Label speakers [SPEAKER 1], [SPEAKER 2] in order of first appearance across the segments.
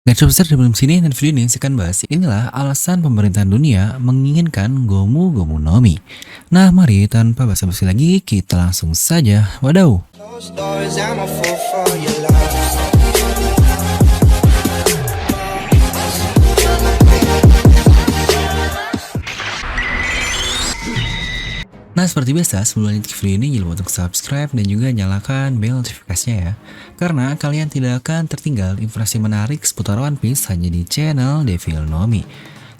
[SPEAKER 1] Gacha besar sebelum sini dan video ini saya akan bahas inilah alasan pemerintahan dunia menginginkan Gomu Gomu no Mi. Nah mari tanpa basa-basi lagi kita langsung saja wadaw.
[SPEAKER 2] Closed doors, I'm a fool for your love.
[SPEAKER 1] Nah seperti biasa sebelum lanjut ke video ini jangan lupa untuk subscribe dan juga nyalakan bel notifikasinya ya. Karena kalian tidak akan tertinggal informasi menarik seputar One Piece hanya di channel Devil no Mi.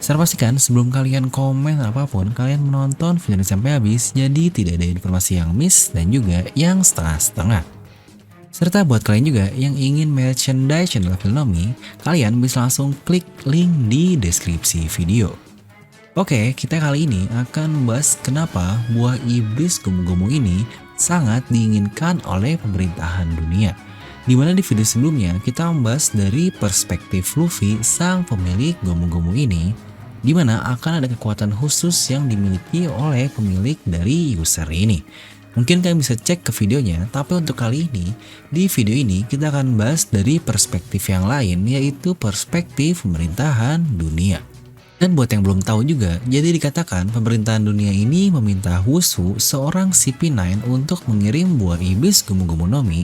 [SPEAKER 1] Saya pastikan sebelum kalian komen apapun, kalian menonton video ini sampai habis, jadi tidak ada informasi yang miss dan juga yang setengah-setengah. Serta buat kalian juga yang ingin merchandise channel Devil no Mi, kalian bisa langsung klik link di deskripsi video. Oke, kita kali ini akan membahas kenapa buah iblis Gomu-Gomu ini sangat diinginkan oleh pemerintahan dunia. Dimana di video sebelumnya kita membahas dari perspektif Luffy sang pemilik Gomu-Gomu ini, dimana akan ada kekuatan khusus yang dimiliki oleh pemilik dari user ini. Mungkin kalian bisa cek ke videonya, tapi untuk kali ini, di video ini kita akan bahas dari perspektif yang lain, yaitu perspektif pemerintahan dunia. Dan buat yang belum tahu juga, jadi dikatakan pemerintahan dunia ini meminta Wushu, seorang CP9 untuk mengirim buah iblis Gomu-Gomu no Mi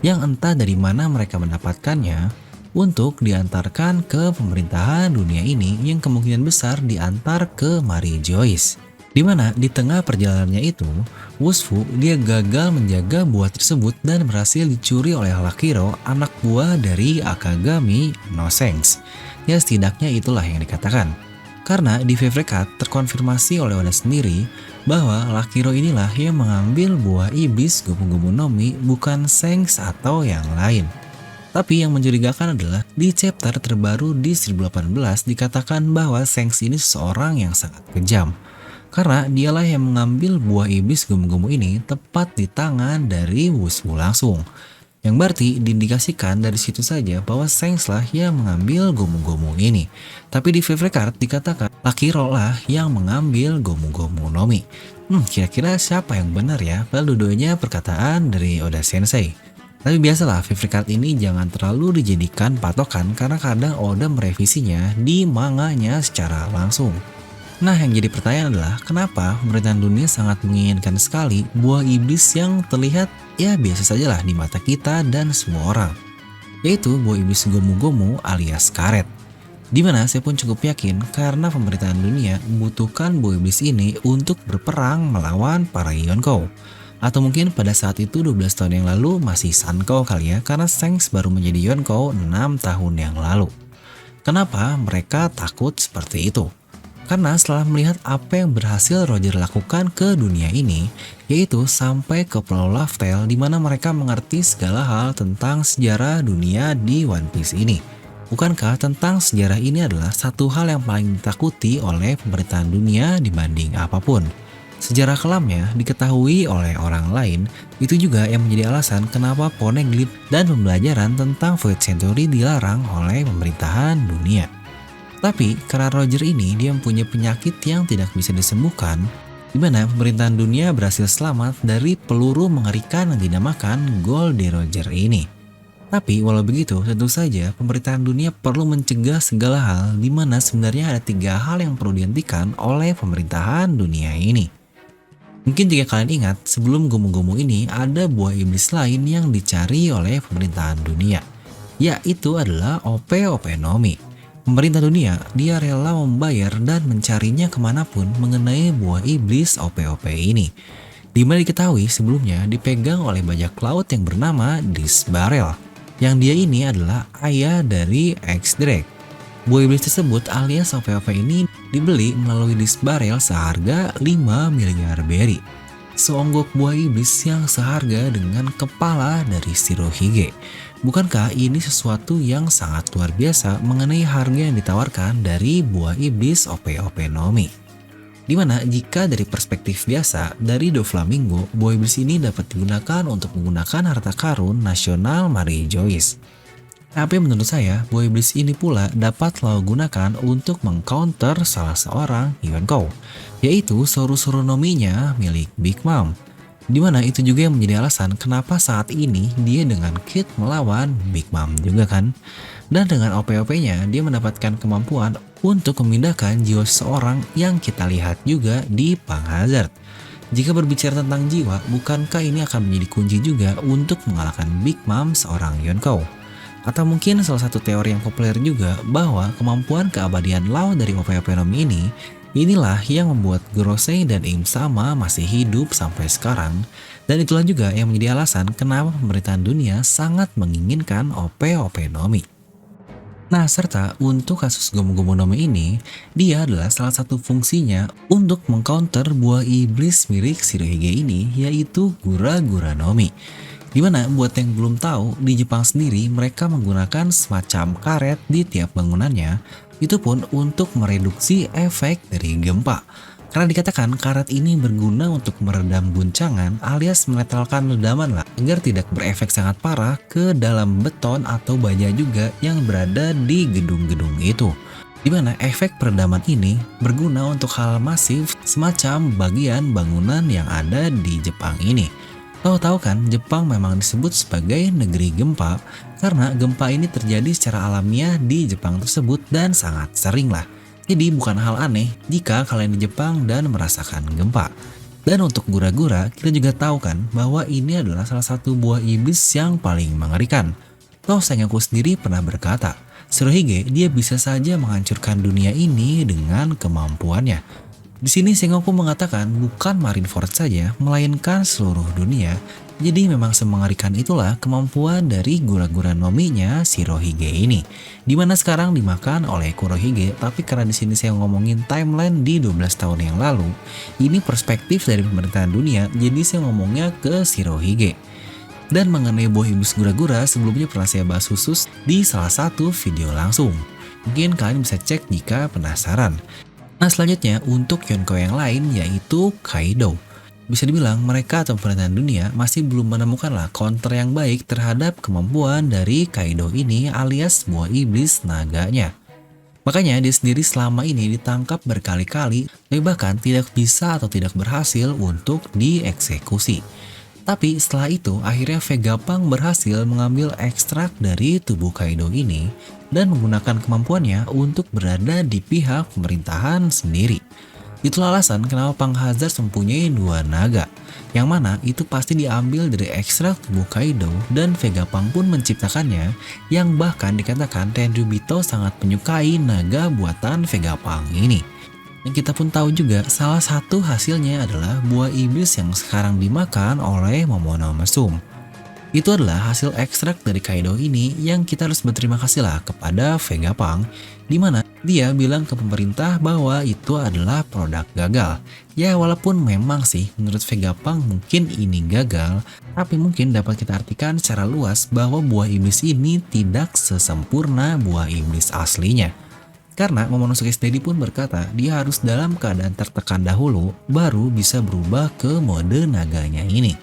[SPEAKER 1] yang entah dari mana mereka mendapatkannya untuk diantarkan ke pemerintahan dunia ini yang kemungkinan besar diantar ke Mary Joyce. Dimana di tengah perjalanannya itu, Wushu dia gagal menjaga buah tersebut dan berhasil dicuri oleh Lakiro, anak buah dari Akagami no Sense. Ya setidaknya itulah yang dikatakan. Karena di favorite cut terkonfirmasi oleh Oda sendiri bahwa Lakiro inilah yang mengambil buah iblis Gomu-Gomu no Mi, bukan Shanks atau yang lain. Tapi yang mencurigakan adalah di chapter terbaru di 1018 dikatakan bahwa Shanks ini seseorang yang sangat kejam. Karena dialah yang mengambil buah iblis Gomu-Gomu ini tepat di tangan dari Wushu langsung. Yang berarti diindikasikan dari situ saja bahwa Shanks lah yang mengambil Gomu-Gomu ini. Tapi di favorite card dikatakan Lakiro lah yang mengambil Gomu-Gomu no Mi. Kira-kira siapa yang benar ya? Padahal dua-duanya perkataan dari Oda Sensei. Tapi biasalah favorite card ini jangan terlalu dijadikan patokan karena kadang Oda merevisinya di manganya secara langsung. Nah yang jadi pertanyaan adalah kenapa pemerintahan dunia sangat menginginkan sekali buah iblis yang terlihat ya biasa saja lah di mata kita dan semua orang, yaitu buah iblis Gomu-Gomu alias karet. Dimana saya pun cukup yakin karena pemerintahan dunia membutuhkan buah iblis ini untuk berperang melawan para Yonkou. Atau mungkin pada saat itu 12 tahun yang lalu masih Sankou kali ya, karena Shanks baru menjadi Yonkou 6 tahun yang lalu. Kenapa mereka takut seperti itu? Karena setelah melihat apa yang berhasil Roger lakukan ke dunia ini, yaitu sampai ke Pulau Laugh-Tale di mana mereka mengerti segala hal tentang sejarah dunia di One Piece ini. Bukankah tentang sejarah ini adalah satu hal yang paling ditakuti oleh pemerintahan dunia dibanding apapun? Sejarah kelamnya diketahui oleh orang lain, itu juga yang menjadi alasan kenapa Poneglyph dan pembelajaran tentang Void Century dilarang oleh pemerintahan dunia. Tapi karena Roger ini dia mempunyai penyakit yang tidak bisa disembuhkan, di mana pemerintahan dunia berhasil selamat dari peluru mengerikan yang dinamakan Goldie Roger ini. Tapi walau begitu, tentu saja pemerintahan dunia perlu mencegah segala hal, di mana sebenarnya ada 3 hal yang perlu dihentikan oleh pemerintahan dunia ini. Mungkin jika kalian ingat, sebelum Gomu-Gomu ini ada buah iblis lain yang dicari oleh pemerintahan dunia, yaitu adalah OP-OP no Mi. Pemerintah dunia, dia rela membayar dan mencarinya kemanapun mengenai buah iblis OP-OP ini. Dimana diketahui sebelumnya dipegang oleh bajak laut yang bernama Disbarel, yang dia ini adalah ayah dari X-Drake. Buah iblis tersebut alias OP-OP ini dibeli melalui Disbarel seharga 5 miliar berry. Seonggok buah iblis yang seharga dengan kepala dari Shirohige. Bukankah ini sesuatu yang sangat luar biasa mengenai harga yang ditawarkan dari buah iblis OP-OP no Mi? Dimana jika dari perspektif biasa, dari Doflamingo, buah iblis ini dapat digunakan untuk menggunakan harta karun nasional Mary Joyce. Tapi menurut saya, buah iblis ini pula dapat lo gunakan untuk mengcounter salah seorang Yonkou, yaitu Soru-Soru no Mi-nya milik Big Mom. Dimana itu juga yang menjadi alasan kenapa saat ini dia dengan Kid melawan Big Mom juga kan. Dan dengan OP-OP-nya, dia mendapatkan kemampuan untuk memindahkan jiwa seseorang yang kita lihat juga di Pang Hazard. Jika berbicara tentang jiwa, bukankah ini akan menjadi kunci juga untuk mengalahkan Big Mom seorang Yonkou? Atau mungkin salah satu teori yang populer juga bahwa kemampuan keabadian Lao dari OP-OP Nomi inilah yang membuat Gorosei dan Im Sama masih hidup sampai sekarang. Dan itulah juga yang menjadi alasan kenapa pemerintahan dunia sangat menginginkan OP-OP Nomi. Nah, serta untuk kasus Gomu-Gomu Nomi ini, dia adalah salah satu fungsinya untuk mengcounter buah iblis mirip Shirohige ini, yaitu Gura-Gura Nomi. Dimana buat yang belum tahu, di Jepang sendiri mereka menggunakan semacam karet di tiap bangunannya, itu pun untuk mereduksi efek dari gempa. Karena dikatakan karet ini berguna untuk meredam guncangan alias menetralkan ledaman lah, agar tidak berefek sangat parah ke dalam beton atau baja juga yang berada di gedung-gedung itu. Dimana efek peredaman ini berguna untuk hal masif semacam bagian bangunan yang ada di Jepang ini. Tahu-tahu kan Jepang memang disebut sebagai negeri gempa karena gempa ini terjadi secara alamiah di Jepang tersebut dan sangat sering lah. Jadi bukan hal aneh jika kalian di Jepang dan merasakan gempa. Dan untuk gura-gura, kita juga tahu kan bahwa ini adalah salah satu buah iblis yang paling mengerikan. Toh Sengoku sendiri pernah berkata, Shirohige dia bisa saja menghancurkan dunia ini dengan kemampuannya. Di sini Sengoku mengatakan bukan Marineford saja, melainkan seluruh dunia. Jadi memang semengerikan itulah kemampuan dari Gura-Gura Nominya Shirohige ini. Dimana sekarang dimakan oleh Kurohige, tapi karena di sini saya ngomongin timeline di 12 tahun yang lalu, ini perspektif dari pemerintahan dunia, jadi saya ngomongnya ke Shirohige. Dan mengenai buah iblis Gura-Gura sebelumnya pernah saya bahas khusus di salah satu video langsung. Mungkin kalian bisa cek jika penasaran. Nah selanjutnya untuk Yonkou yang lain yaitu Kaido. Bisa dibilang mereka atau pemerintahan dunia masih belum menemukanlah counter yang baik terhadap kemampuan dari Kaido ini alias buah iblis naganya. Makanya dia sendiri selama ini ditangkap berkali-kali tapi bahkan tidak bisa atau tidak berhasil untuk dieksekusi. Tapi setelah itu akhirnya Vegapunk berhasil mengambil ekstrak dari tubuh Kaido ini dan menggunakan kemampuannya untuk berada di pihak pemerintahan sendiri. Itulah alasan kenapa Pang Hazard mempunyai dua naga, yang mana itu pasti diambil dari ekstrak tubuh Kaido dan Vegapunk pun menciptakannya, yang bahkan dikatakan Tenryubito sangat menyukai naga buatan Vegapunk ini. Yang kita pun tahu juga salah satu hasilnya adalah buah iblis yang sekarang dimakan oleh Momono Mesum. Itu adalah hasil ekstrak dari Kaido ini yang kita harus berterima kasih lah kepada Vegapunk, dimana dia bilang ke pemerintah bahwa itu adalah produk gagal. Ya walaupun memang sih menurut Vegapunk mungkin ini gagal, tapi mungkin dapat kita artikan secara luas bahwa buah iblis ini tidak sesempurna buah iblis aslinya. Karena Momonosuke sendiri pun berkata dia harus dalam keadaan tertekan dahulu baru bisa berubah ke mode naganya ini.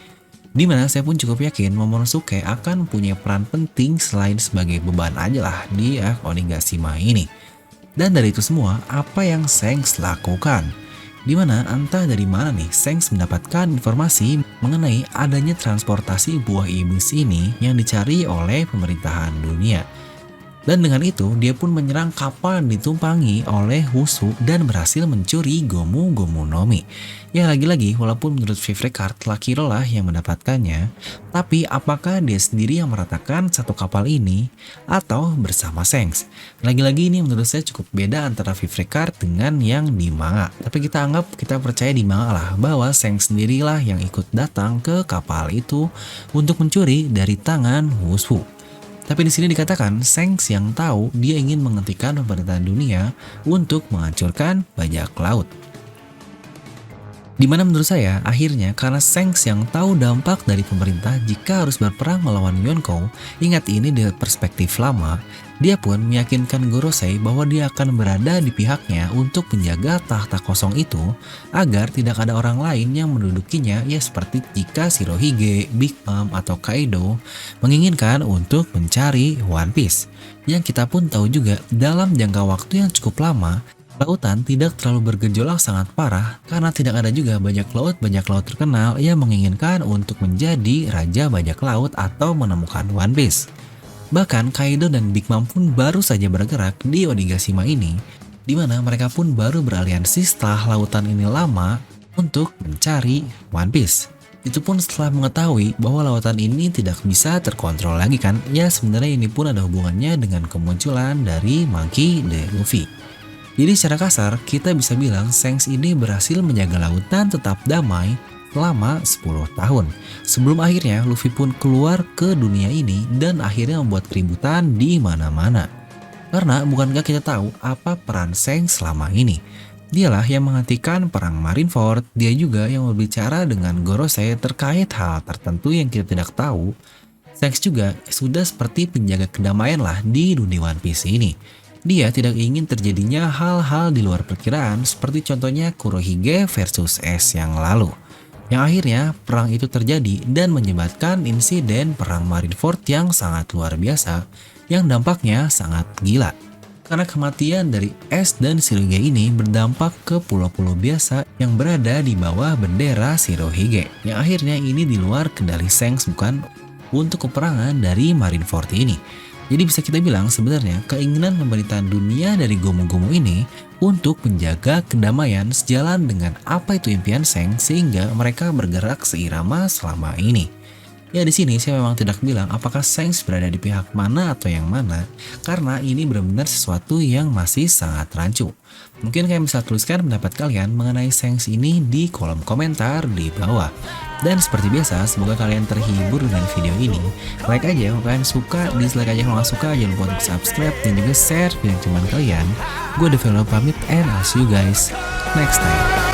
[SPEAKER 1] Dimana saya pun cukup yakin Momonosuke akan punya peran penting selain sebagai beban aja lah di Onigashima ini. Dan dari itu semua, apa yang Shanks lakukan? Dimana entah dari mana nih Shanks mendapatkan informasi mengenai adanya transportasi buah iblis ini yang dicari oleh pemerintahan dunia. Dan dengan itu, dia pun menyerang kapal yang ditumpangi oleh Wusu dan berhasil mencuri Gomu-Gomu Nomi. Ya lagi-lagi, walaupun menurut Vivre-Card Lucky Roll lah yang mendapatkannya, tapi apakah dia sendiri yang meratakan satu kapal ini atau bersama Shanks? Lagi-lagi ini menurut saya cukup beda antara Vivre-Card dengan yang di manga. Tapi kita percaya di manga lah bahwa Shanks sendirilah yang ikut datang ke kapal itu untuk mencuri dari tangan Wusu. Tapi di sini dikatakan Shanks yang tahu dia ingin menghentikan pemerintahan dunia untuk menghancurkan bajak laut. Dimana menurut saya akhirnya karena Shanks yang tahu dampak dari pemerintah jika harus berperang melawan Yonkou, ingat ini dari perspektif lama, dia pun meyakinkan Gorosei bahwa dia akan berada di pihaknya untuk menjaga tahta kosong itu agar tidak ada orang lain yang mendudukinya, ya seperti jika Shirohige, Big Mom atau Kaido menginginkan untuk mencari One Piece. Yang kita pun tahu juga dalam jangka waktu yang cukup lama, lautan tidak terlalu bergejolak sangat parah karena tidak ada juga bajak laut terkenal yang menginginkan untuk menjadi raja bajak laut atau menemukan One Piece. Bahkan Kaido dan Big Mom pun baru saja bergerak di Onigashima ini, di mana mereka pun baru beraliansi setelah lautan ini lama untuk mencari One Piece. Itu pun setelah mengetahui bahwa lautan ini tidak bisa terkontrol lagi kan. Ya sebenarnya ini pun ada hubungannya dengan kemunculan dari Monkey D. Luffy. Jadi secara kasar kita bisa bilang Shanks ini berhasil menjaga lautan tetap damai selama 10 tahun. Sebelum akhirnya Luffy pun keluar ke dunia ini dan akhirnya membuat keributan di mana-mana. Karena bukankah kita tahu apa peran Shanks selama ini? Dialah yang menghentikan perang Marineford, dia juga yang berbicara dengan Gorosei terkait hal tertentu yang kita tidak tahu. Shanks juga sudah seperti penjaga kedamaian lah di dunia One Piece ini. Dia tidak ingin terjadinya hal-hal di luar perkiraan seperti contohnya Kurohige versus S yang lalu. Yang akhirnya perang itu terjadi dan menyebabkan insiden perang Marineford yang sangat luar biasa, yang dampaknya sangat gila. Karena kematian dari S dan Shirohige ini berdampak ke pulau-pulau biasa yang berada di bawah bendera Shirohige. Yang akhirnya ini di luar kendali Shanks bukan untuk peperangan dari Marineford ini. Jadi bisa kita bilang sebenarnya keinginan pemerintahan dunia dari Gomu-Gomu ini untuk menjaga kedamaian sejalan dengan apa itu impian Shanks sehingga mereka bergerak seirama selama ini. Ya di sini saya memang tidak bilang apakah Shanks berada di pihak mana atau yang mana, karena ini benar-benar sesuatu yang masih sangat rancu. Mungkin kalian bisa tuliskan pendapat kalian mengenai Shanks ini di kolom komentar di bawah. Dan seperti biasa, semoga kalian terhibur dengan video ini. Like aja kalau kalian suka, dislike aja kalau nggak suka, jangan lupa untuk subscribe dan juga share video teman kalian. Gue Develo pamit and I'll see you guys next time.